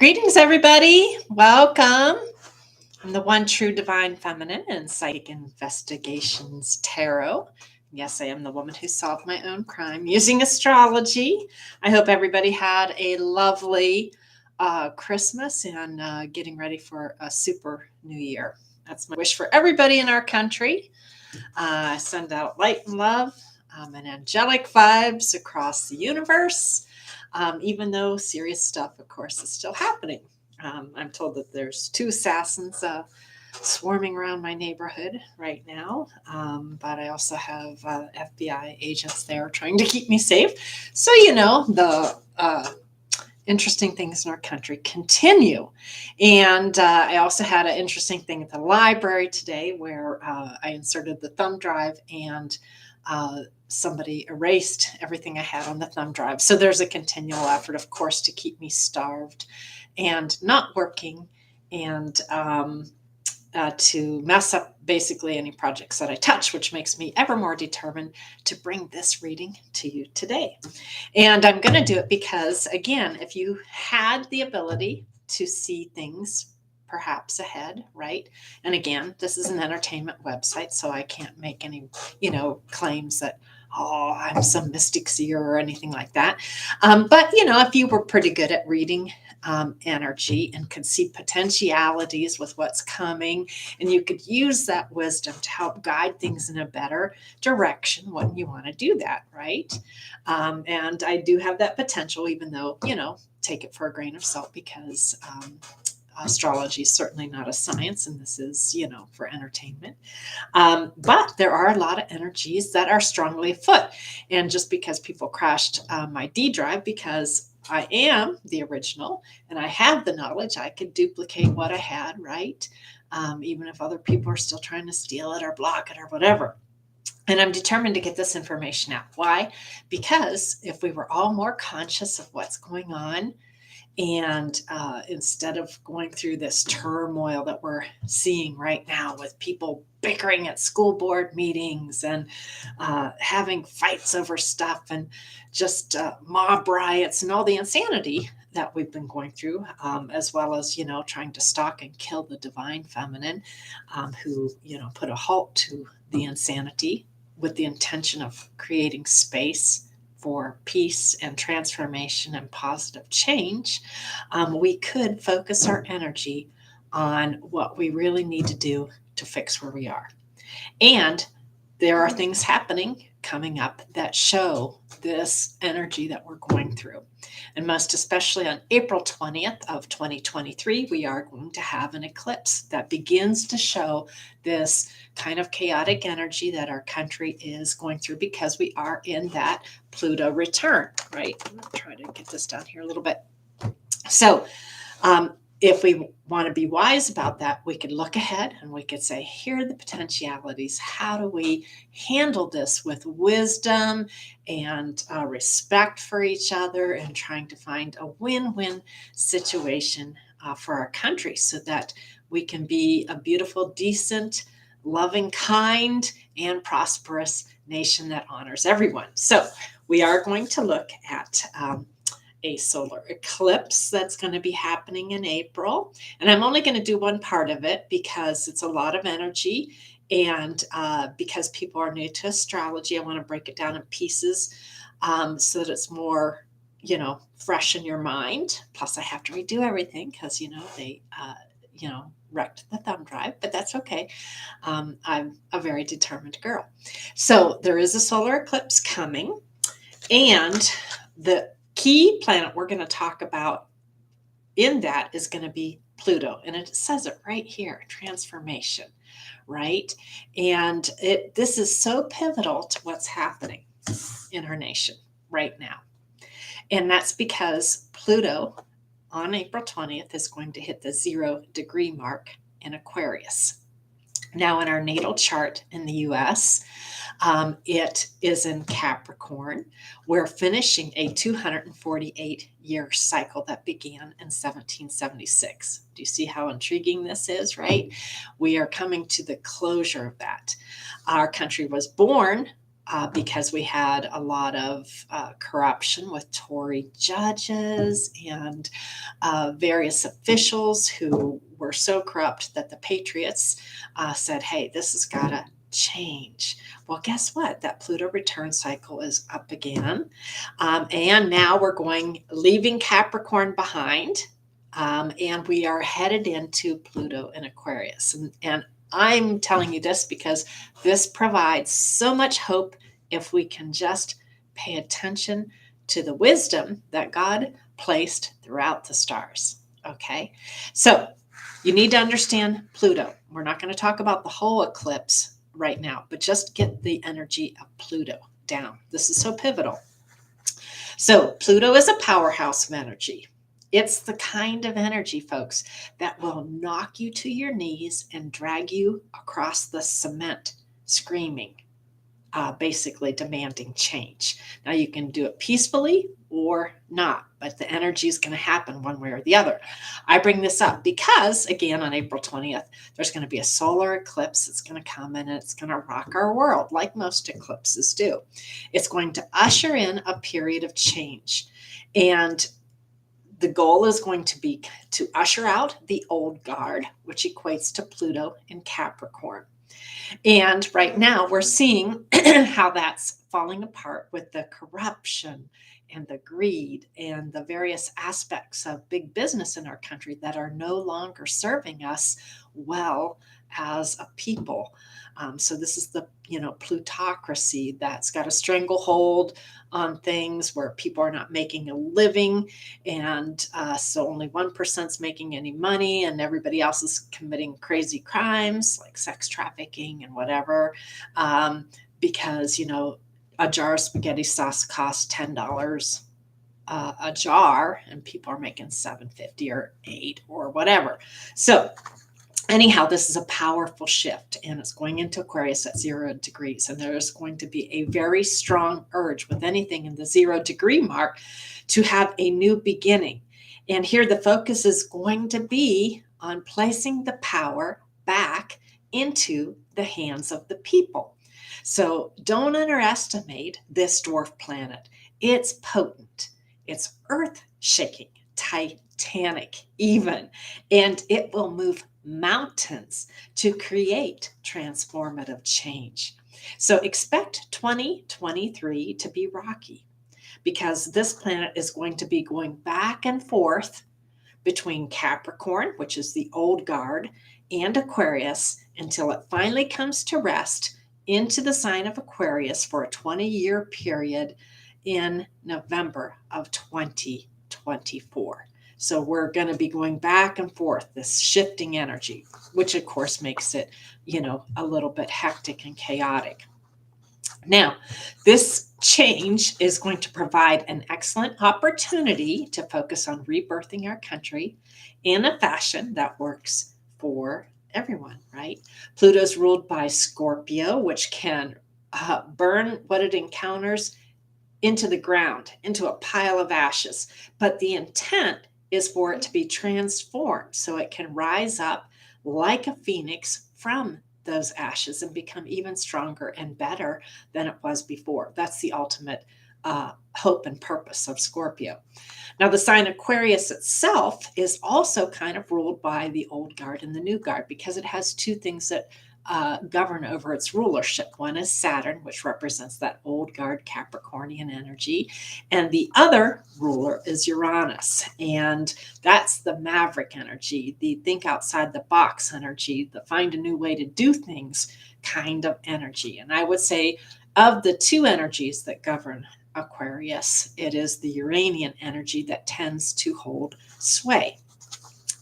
Greetings, everybody. Welcome. I'm the one true divine feminine in Psychic Investigations Tarot. Yes, I am the woman who solved my own crime using astrology. I hope everybody had a lovely Christmas and getting ready for a super new year. That's my wish for everybody in our country. I send out light and love and angelic vibes across the universe, even though serious stuff, of course, is still happening. I'm told that there's two assassins swarming around my neighborhood right now, but I also have FBI agents there trying to keep me safe. So, the interesting things in our country continue. And I also had an interesting thing at the library today where I inserted the thumb drive and somebody erased everything I had on the thumb drive. So there's a continual effort, of course, to keep me starved and not working and to mess up basically any projects that I touch, which makes me ever more determined to bring this reading to you today. And I'm going to do it because, again, if you had the ability to see things perhaps ahead, right? And again, this is an entertainment website, so I can't make any, claims that, oh, I'm some mystic seer or anything like that. But, if you were pretty good at reading energy and could see potentialities with what's coming, and you could use that wisdom to help guide things in a better direction, wouldn't you want to do that, right? And I do have that potential, even though, take it for a grain of salt because astrology is certainly not a science, and this is, for entertainment. But there are a lot of energies that are strongly afoot. And just because people crashed my D drive, because I am the original and I have the knowledge, I could duplicate what I had, right? Even if other people are still trying to steal it or block it or whatever. And I'm determined to get this information out. Why? Because if we were all more conscious of what's going on, and instead of going through this turmoil that we're seeing right now with people bickering at school board meetings and having fights over stuff and just mob riots and all the insanity that we've been going through, as well as, trying to stalk and kill the divine feminine, who, put a halt to the insanity with the intention of creating space for peace and transformation and positive change, we could focus our energy on what we really need to do to fix where we are. And there are things happening coming up that show this energy that we're going through. And most especially on April 20th of 2023, we are going to have an eclipse that begins to show this kind of chaotic energy that our country is going through because we are in that Pluto return, right? I'm going to try to get this down here a little bit. So, if we want to be wise about that, we could look ahead and we could say, here are the potentialities. How do we handle this with wisdom and respect for each other and trying to find a win-win situation for our country so that we can be a beautiful, decent, loving, kind, and prosperous nation that honors everyone. So we are going to look at a solar eclipse that's going to be happening in April. And I'm only going to do one part of it because it's a lot of energy. And because people are new to astrology, I want to break it down in pieces so that it's more, fresh in your mind. Plus, I have to redo everything because, they, wrecked the thumb drive, but that's okay. I'm a very determined girl. So there is a solar eclipse coming. And the key planet we're going to talk about in that is going to be Pluto. And it says it right here, transformation, right? And this is so pivotal to what's happening in our nation right now. And that's because Pluto on April 20th is going to hit the 0-degree mark in Aquarius. Now, in our natal chart in the US, it is in Capricorn. We're finishing a 248-year cycle that began in 1776. Do you see how intriguing this is, right? We are coming to the closure of that. Our country was born because we had a lot of corruption with Tory judges and various officials who were so corrupt that the patriots said, hey, this has got to change. Well, guess what? That Pluto return cycle is up again. And now we're leaving Capricorn behind. And we are headed into Pluto in Aquarius. And I'm telling you this because this provides so much hope if we can just pay attention to the wisdom that God placed throughout the stars. Okay, so you need to understand Pluto. We're not going to talk about the whole eclipse right now, but just get the energy of Pluto down. This is so pivotal. So Pluto is a powerhouse of energy. It's the kind of energy, folks, that will knock you to your knees and drag you across the cement, screaming, basically demanding change. Now, you can do it peacefully or not, but the energy is going to happen one way or the other. I bring this up because, again, on April 20th, there's going to be a solar eclipse. It's going to come in and it's going to rock our world like most eclipses do. It's going to usher in a period of change. And the goal is going to be to usher out the old guard, which equates to Pluto in Capricorn. And right now we're seeing how that's falling apart with the corruption and the greed and the various aspects of big business in our country that are no longer serving us well as a people. So this is the plutocracy that's got a stranglehold on things where people are not making a living, and so only 1%'s making any money, and everybody else is committing crazy crimes like sex trafficking and whatever, because a jar of spaghetti sauce costs $10 a jar, and people are making $7.50 or $8 or whatever. So anyhow, this is a powerful shift, and it's going into Aquarius at 0 degrees. And there's going to be a very strong urge with anything in the 0 degree mark to have a new beginning. And here the focus is going to be on placing the power back into the hands of the people. So don't underestimate this dwarf planet. It's potent. It's earth-shaking, titanic even, and it will move mountains to create transformative change. So expect 2023 to be rocky, because this planet is going to be going back and forth between Capricorn, which is the old guard, and Aquarius until it finally comes to rest into the sign of Aquarius for a 20-year period in November of 2024. So we're going to be going back and forth, this shifting energy, which of course makes it, a little bit hectic and chaotic. Now, this change is going to provide an excellent opportunity to focus on rebirthing our country in a fashion that works for everyone, right? Pluto's ruled by Scorpio, which can burn what it encounters into the ground, into a pile of ashes. But the intent is for it to be transformed so it can rise up like a phoenix from those ashes and become even stronger and better than it was before. That's the ultimate hope and purpose of Scorpio. Now, the sign Aquarius itself is also kind of ruled by the old guard and the new guard, because it has two things that govern over its rulership. One is Saturn, which represents that old guard Capricornian energy, and the other ruler is Uranus, and that's the maverick energy, the think outside the box energy, the find a new way to do things kind of energy. And I would say of the two energies that govern Aquarius, it is the Uranian energy that tends to hold sway.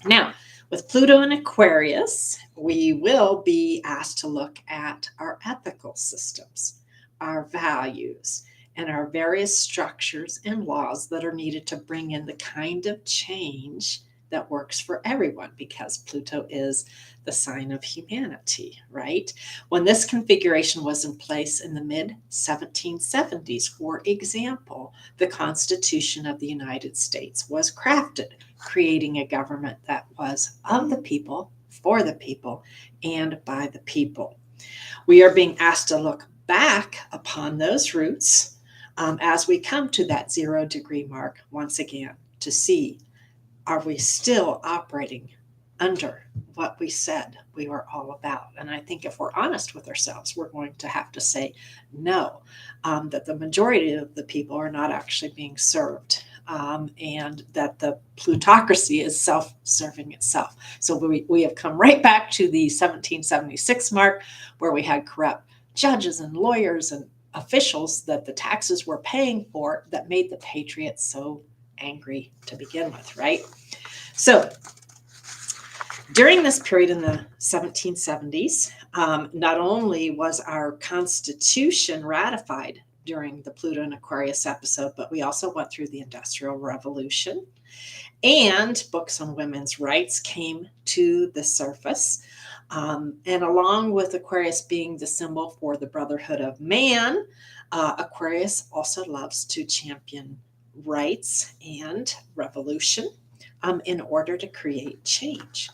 Now, with Pluto in Aquarius, we will be asked to look at our ethical systems, our values, and our various structures and laws that are needed to bring in the kind of change that works for everyone, because Pluto is the sign of humanity, right? When this configuration was in place in the mid-1770s, for example, the Constitution of the United States was crafted, creating a government that was of the people, for the people, and by the people. We are being asked to look back upon those roots as we come to that 0 degree mark once again to see, are we still operating under what we said we were all about? And I think if we're honest with ourselves, we're going to have to say no, that the majority of the people are not actually being served. And that the plutocracy is self-serving itself. So we have come right back to the 1776 mark, where we had corrupt judges and lawyers and officials that the taxes were paying for, that made the patriots so angry to begin with, right? So during this period in the 1770s, not only was our Constitution ratified during the Pluto and Aquarius episode, but we also went through the Industrial Revolution, and books on women's rights came to the surface. And along with Aquarius being the symbol for the brotherhood of man, Aquarius also loves to champion rights and revolution in order to create change.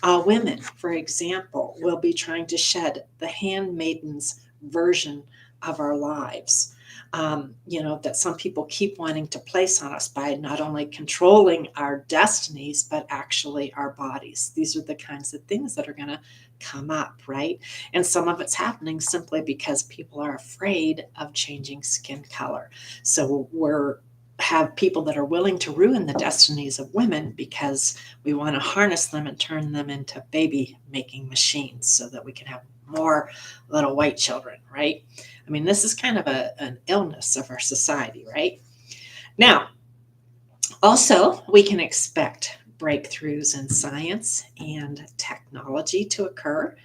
Women, for example, will be trying to shed the handmaiden's version of our lives. That some people keep wanting to place on us by not only controlling our destinies, but actually our bodies. These are the kinds of things that are going to come up, right? And some of it's happening simply because people are afraid of changing skin color. So have people that are willing to ruin the destinies of women because we want to harness them and turn them into baby making machines so that we can have more little white children, right? I mean, this is kind of an illness of our society, right? Now, also, we can expect breakthroughs in science and technology to occur.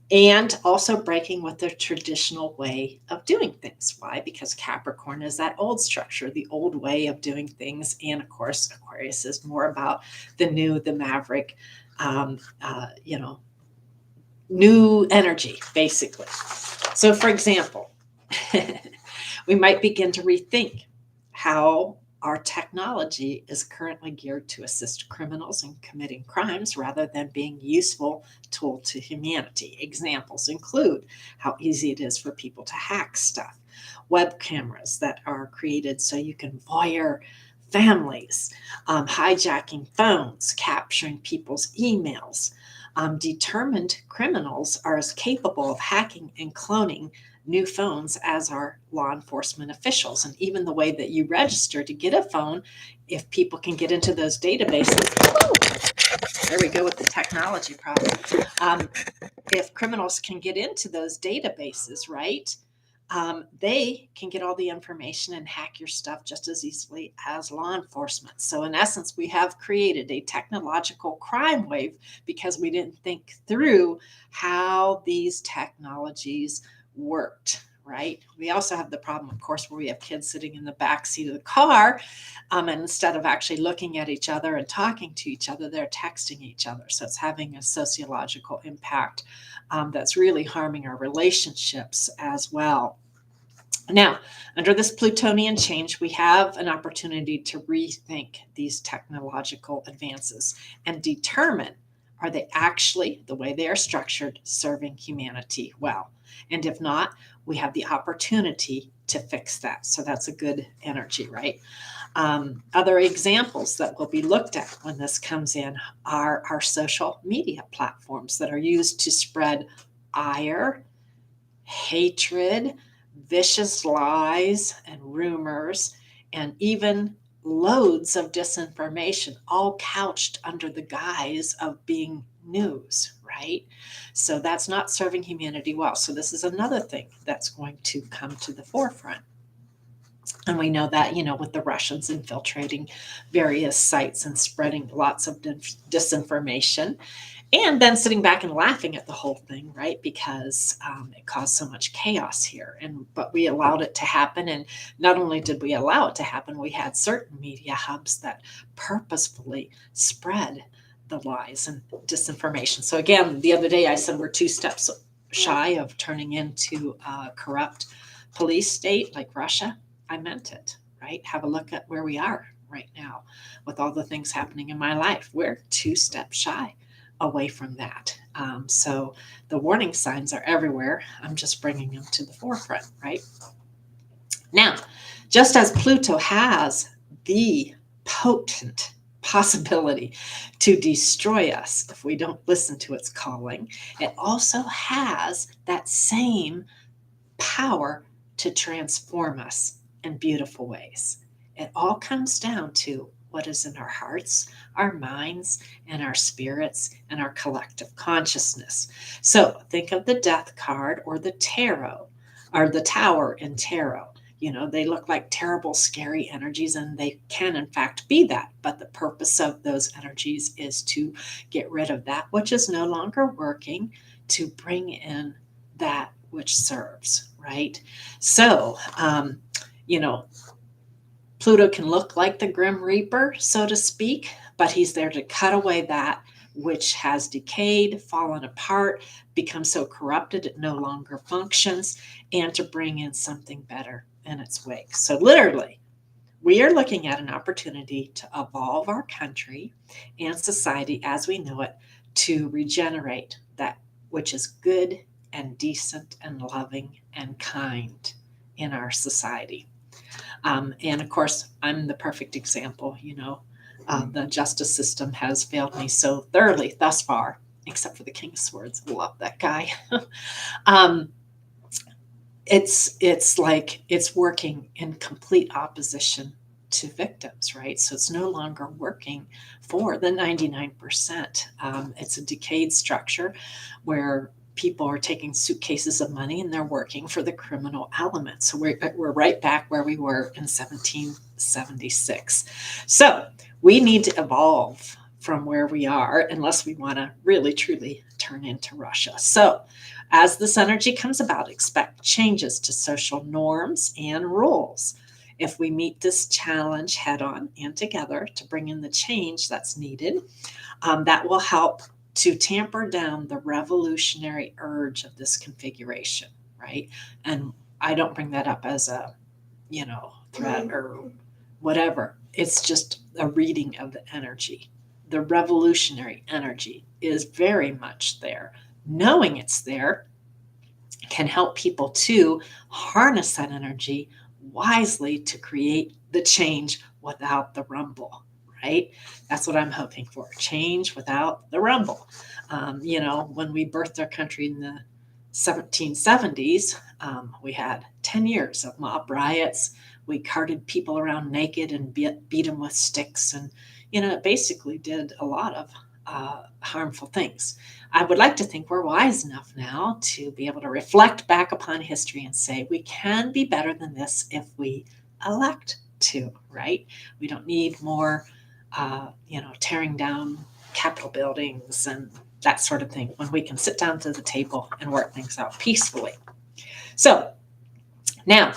And also breaking with the traditional way of doing things. Why? Because Capricorn is that old structure, the old way of doing things. And of course, Aquarius is more about the new, the maverick, new energy, basically. So, for example, we might begin to rethink how our technology is currently geared to assist criminals in committing crimes rather than being useful tool to humanity. Examples include how easy it is for people to hack stuff, web cameras that are created so you can voyeur families, hijacking phones, capturing people's emails. Determined criminals are as capable of hacking and cloning new phones as are law enforcement officials. And even the way that you register to get a phone, if people can get into those databases, there we go with the technology problem. If criminals can get into those databases, right, they can get all the information and hack your stuff just as easily as law enforcement. So in essence, we have created a technological crime wave because we didn't think through how these technologies worked, right? We also have the problem, of course, where we have kids sitting in the back seat of the car, and instead of actually looking at each other and talking to each other, they're texting each other. So it's having a sociological impact that's really harming our relationships as well. Now, under this Plutonian change, we have an opportunity to rethink these technological advances and determine, are they actually, the way they are structured, serving humanity well? And if not, we have the opportunity to fix that. So that's a good energy, right? Other examples that will be looked at when this comes in are our social media platforms that are used to spread ire, hatred, vicious lies and rumors, and even loads of disinformation, all couched under the guise of being news, right? So that's not serving humanity well. So this is another thing that's going to come to the forefront. And we know that, with the Russians infiltrating various sites and spreading lots of disinformation, and then sitting back and laughing at the whole thing, right? Because it caused so much chaos here. But we allowed it to happen. And not only did we allow it to happen, we had certain media hubs that purposefully spread the lies and disinformation. So again, the other day I said we're 2 steps shy of turning into a corrupt police state like Russia. I meant it, right? Have a look at where we are right now with all the things happening in my life. We're 2 steps shy away from that. So the warning signs are everywhere. I'm just bringing them to the forefront, right? Now, just as Pluto has the potent possibility to destroy us if we don't listen to its calling, it also has that same power to transform us in beautiful ways. It all comes down to what is in our hearts, our minds, and our spirits, and our collective consciousness. So think of the death card or the tarot, or the tower in tarot. You know, they look like terrible, scary energies, and they can, in fact, be that. But the purpose of those energies is to get rid of that which is no longer working, to bring in that which serves, right? So, you know, Pluto can look like the Grim Reaper, so to speak, but he's there to cut away that which has decayed, fallen apart, become so corrupted it no longer functions, and to bring in something better in its wake. So, literally, we are looking at an opportunity to evolve our country and society as we know it, to regenerate that which is good and decent and loving and kind in our society. And of course, I'm the perfect example. The justice system has failed me so thoroughly thus far, except for the King of Swords. I love that guy. um, it's like it's working in complete opposition to victims, right? So it's no longer working for the 99%. It's a decayed structure where people are taking suitcases of money and they're working for the criminal element. So we're right back where we were in 1776. So we need to evolve from where we are unless we want to really truly turn into Russia. So as this energy comes about, expect changes to social norms and rules. If we meet this challenge head on and together to bring in the change that's needed, that will help to tamper down the revolutionary urge of this configuration, right? And I don't bring that up as a, threat or whatever. It's just a reading of the energy. The revolutionary energy is very much there. Knowing it's there can help people to harness that energy wisely to create the change without the rumble, right? That's what I'm hoping for, change without the rumble. When we birthed our country in the 1770s, we had 10 years of mob riots. We carted people around naked and beat them with sticks. And, it basically did a lot of harmful things. I would like to think we're wise enough now to be able to reflect back upon history and say we can be better than this if we elect to, right? We don't need more, tearing down Capitol buildings and that sort of thing when we can sit down to the table and work things out peacefully. So now,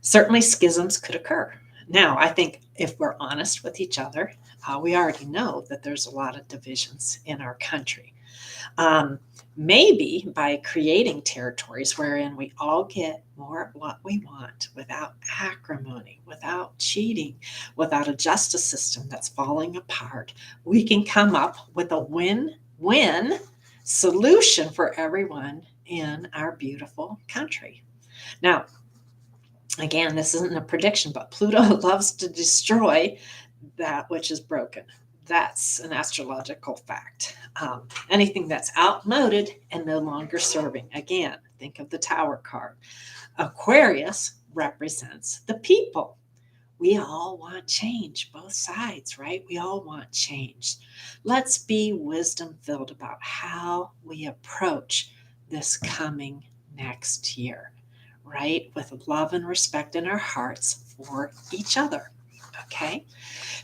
certainly schisms could occur. Now, I think if we're honest with each other, we already know that there's a lot of divisions in our country. Maybe by creating territories wherein we all get more of what we want without acrimony, without cheating, without a justice system that's falling apart, we can come up with a win-win solution for everyone in our beautiful country. Now, again, this isn't a prediction, but Pluto loves to destroy that which is broken. That's an astrological fact. Anything that's outmoded and no longer serving. Again, think of the Tower card. Aquarius represents the people. We all want change, both sides, right? We all want change. Let's be wisdom filled about how we approach this coming next year, right? With love and respect in our hearts for each other. Okay.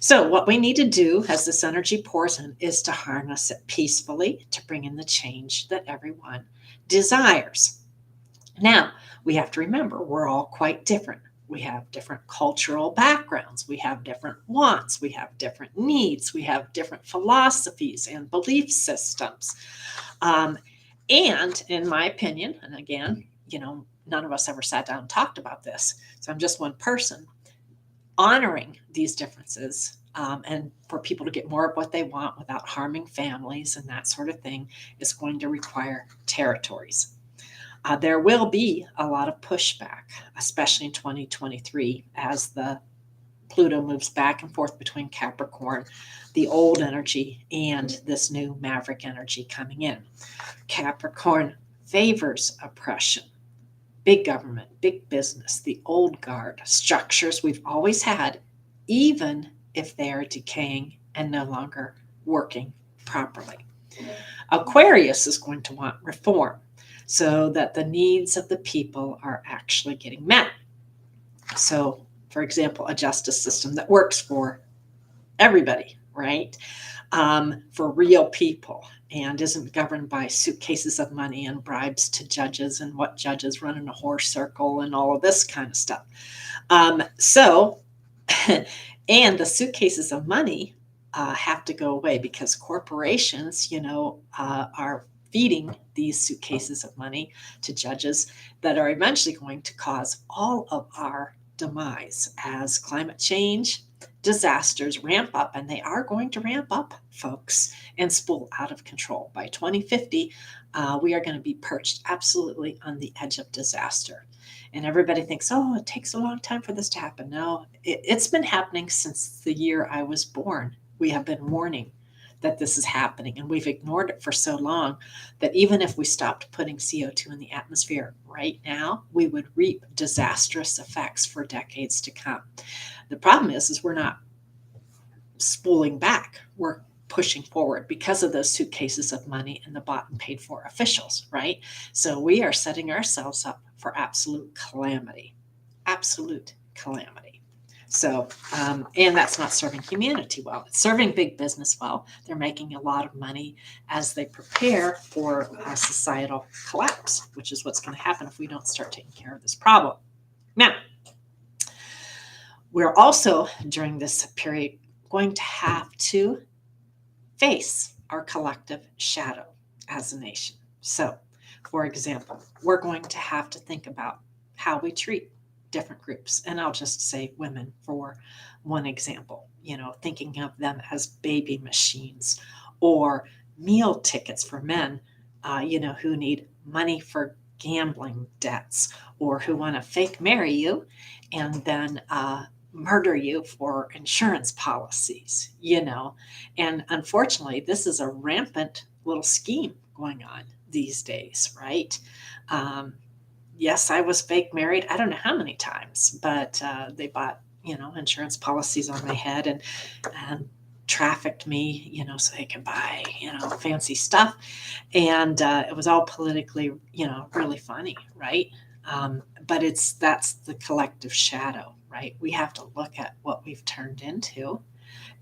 So, what we need to do as this energy pours in is to harness it peacefully to bring in the change that everyone desires. Now, we have to remember we're all quite different. We have different cultural backgrounds. We have different wants. We have different needs. We have different philosophies and belief systems. And in my opinion, and again, none of us ever sat down and talked about this. So I'm just one person. Honoring these differences and for people to get more of what they want without harming families and that sort of thing is going to require territories. There will be a lot of pushback, especially in 2023, as the Pluto moves back and forth between Capricorn, the old energy, and this new maverick energy coming in. Capricorn favors oppression, big government, big business, the old guard, structures we've always had, even if they are decaying and no longer working properly. Aquarius is going to want reform so that the needs of the people are actually getting met. So, for example, a justice system that works for everybody, right? For real people and isn't governed by suitcases of money and bribes to judges and what judges run in a horse circle and all of this kind of stuff. So, and the suitcases of money have to go away because corporations, are feeding these suitcases of money to judges that are eventually going to cause all of our demise as climate change disasters ramp up, and they are going to ramp up, folks, and spool out of control. By 2050, we are going to be perched absolutely on the edge of disaster. And everybody thinks, oh, it takes a long time for this to happen. No, it's been happening since the year I was born. We have been warning that this is happening, and we've ignored it for so long that even if we stopped putting CO2 in the atmosphere right now, we would reap disastrous effects for decades to come. The problem is we're not spooling back. We're pushing forward because of those suitcases of money and the bought and paid for officials, right? So we are setting ourselves up for absolute calamity. Absolute calamity. So, and that's not serving humanity well. It's serving big business well. They're making a lot of money as they prepare for a societal collapse, which is what's going to happen if we don't start taking care of this problem. Now, we're also, during this period, going to have to face our collective shadow as a nation. So, for example, we're going to have to think about how we treat different groups. And I'll just say women for one example, thinking of them as baby machines or meal tickets for men, who need money for gambling debts or who want to fake marry you and then murder you for insurance policies, And unfortunately, this is a rampant little scheme going on these days, right? Yes, I was fake married. I don't know how many times, but they bought, insurance policies on my head and trafficked me, so they could buy, fancy stuff. And it was all politically, really funny, right? But that's the collective shadow, right? We have to look at what we've turned into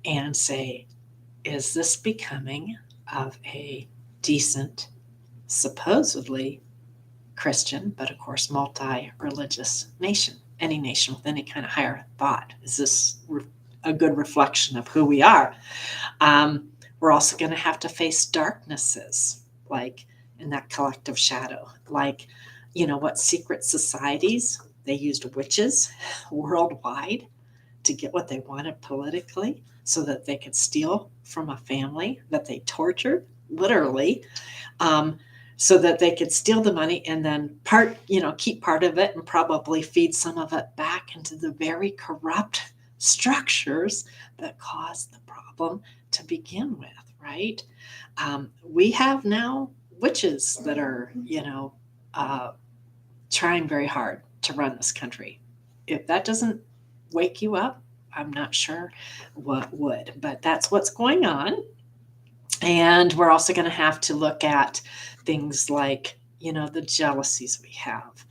and say, is this becoming of a decent, supposedly Christian, but of course multi-religious nation? Any nation with any kind of higher thought. Is this a good reflection of who we are? We're also going to have to face darknesses, like in that collective shadow, like, what secret societies, they used witches worldwide to get what they wanted politically so that they could steal from a family that they tortured, literally, so that they could steal the money and then keep part of it and probably feed some of it back into the very corrupt structures that caused the problem to begin with, right? We have now witches that are, trying very hard to run this country. If that doesn't wake you up, I'm not sure what would, but that's what's going on. And we're also going to have to look at things like, the jealousies we have,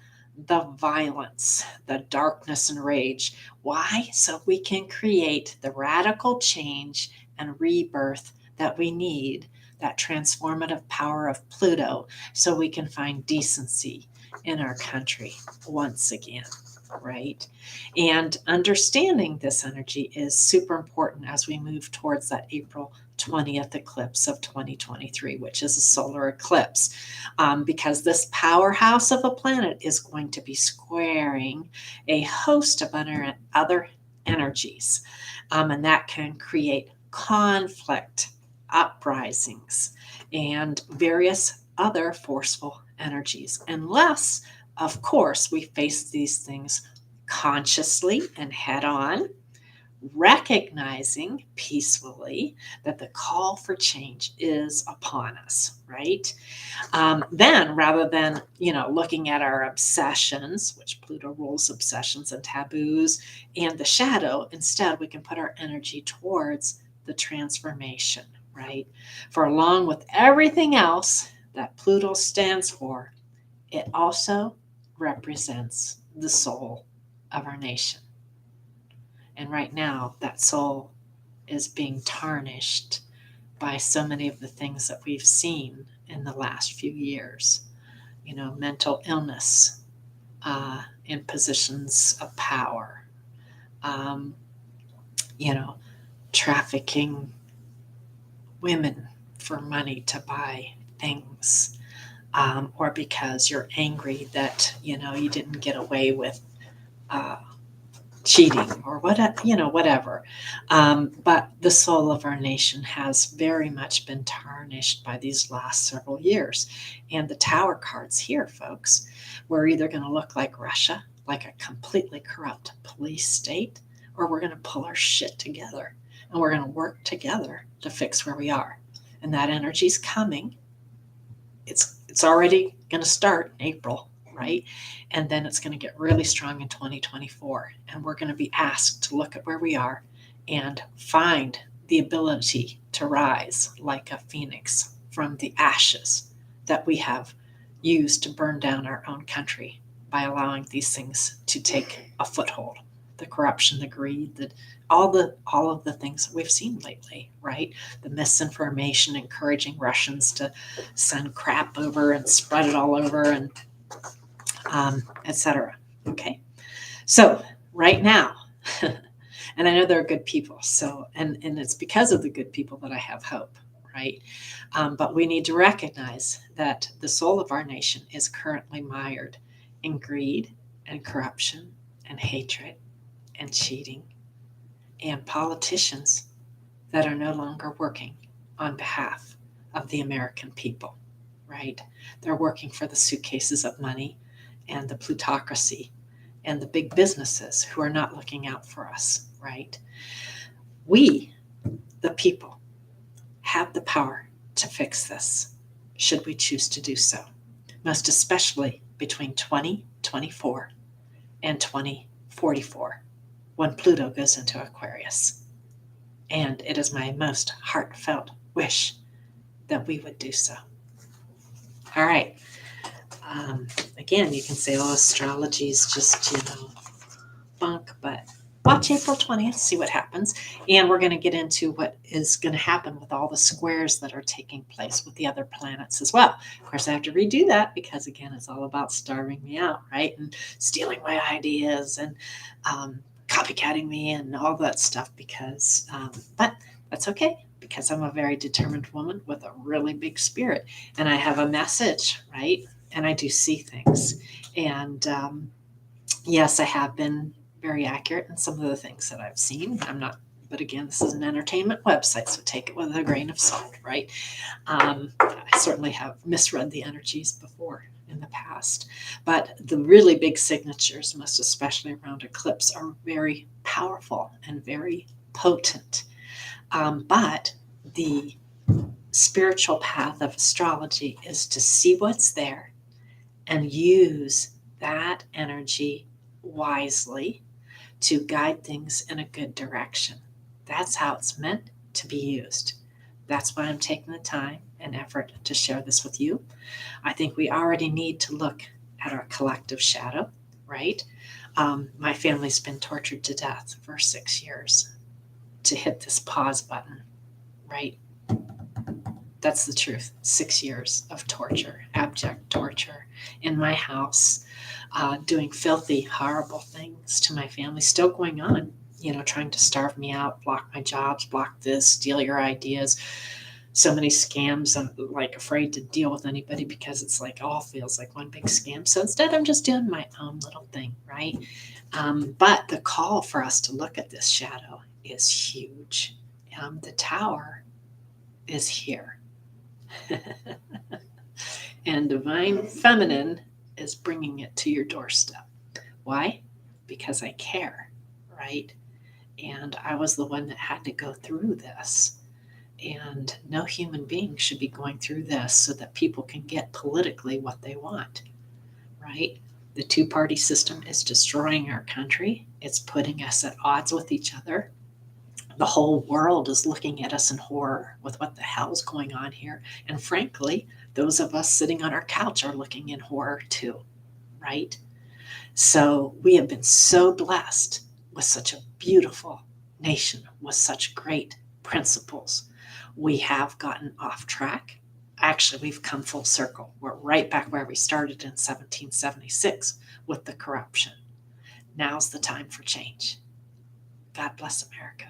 the violence, the darkness and rage. Why? So we can create the radical change and rebirth that we need, that transformative power of Pluto, so we can find decency in our country once again. Right? And understanding this energy is super important as we move towards that April 20th eclipse of 2023, which is a solar eclipse, because this powerhouse of a planet is going to be squaring a host of other energies. And that can create conflict, uprisings, and various other forceful energies, unless, of course, we face these things consciously and head on, recognizing peacefully that the call for change is upon us, right? Then rather than, looking at our obsessions, which Pluto rules obsessions and taboos, and the shadow, instead we can put our energy towards the transformation, right? For along with everything else that Pluto stands for, it also represents the soul of our nation. And right now, that soul is being tarnished by so many of the things that we've seen in the last few years. Mental illness in positions of power, um, trafficking women for money to buy things, or because you're angry that, you didn't get away with uh, cheating or whatever. But the soul of our nation has very much been tarnished by these last several years. And the Tower cards here, folks, we're either going to look like Russia, like a completely corrupt police state, or we're going to pull our shit together and we're going to work together to fix where we are. And that energy's coming. It's already going to start in April, right? And then it's going to get really strong in 2024. And we're going to be asked to look at where we are and find the ability to rise like a phoenix from the ashes that we have used to burn down our own country by allowing these things to take a foothold. The corruption, the greed, all of the things that we've seen lately, right? The misinformation encouraging Russians to send crap over and spread it all over, and etc. Okay, so right now, and I know there are good people, and it's because of the good people that I have hope, right? But we need to recognize that the soul of our nation is currently mired in greed and corruption and hatred and cheating, and politicians that are no longer working on behalf of the American people, right? They're working for the suitcases of money and the plutocracy and the big businesses who are not looking out for us, right? We, the people, have the power to fix this, should we choose to do so, most especially between 2024 and 2044, when Pluto goes into Aquarius. And it is my most heartfelt wish that we would do so. All right. Again, you can say, oh, astrology is just, bunk, but watch April 20th, see what happens. And we're going to get into what is going to happen with all the squares that are taking place with the other planets as well. Of course, I have to redo that because, again, it's all about starving me out, right? And stealing my ideas and copycatting me and all that stuff but that's okay, because I'm a very determined woman with a really big spirit, and I have a message, right? And I do see things. And yes, I have been very accurate in some of the things that I've seen. I'm not, but again, this is an entertainment website, so take it with a grain of salt, right? I certainly have misread the energies before in the past, but the really big signatures, most especially around eclipse, are very powerful and very potent. But the spiritual path of astrology is to see what's there and use that energy wisely to guide things in a good direction. That's how it's meant to be used. That's why I'm taking the time and effort to share this with you. I think we already need to look at our collective shadow, right? My family's been tortured to death for 6 years to hit this pause button, right? That's the truth. 6 years of torture, abject torture in my house, doing filthy, horrible things to my family, still going on, trying to starve me out, block my jobs, block this, steal your ideas, so many scams. I'm like afraid to deal with anybody because it's like all feels like one big scam. So instead, I'm just doing my own little thing, right? But the call for us to look at this shadow is huge. The tower is here. And divine feminine is bringing it to your doorstep. Why? Because I care, right? And I was the one that had to go through this. And no human being should be going through this so that people can get politically what they want, right? The two-party system is destroying our country. It's putting us at odds with each other. The whole world is looking at us in horror with what the hell's going on here. And frankly, those of us sitting on our couch are looking in horror too, right? So we have been so blessed with such a beautiful nation with such great principles. We have gotten off track. Actually, we've come full circle. We're right back where we started in 1776 with the corruption. Now's the time for change. God bless America.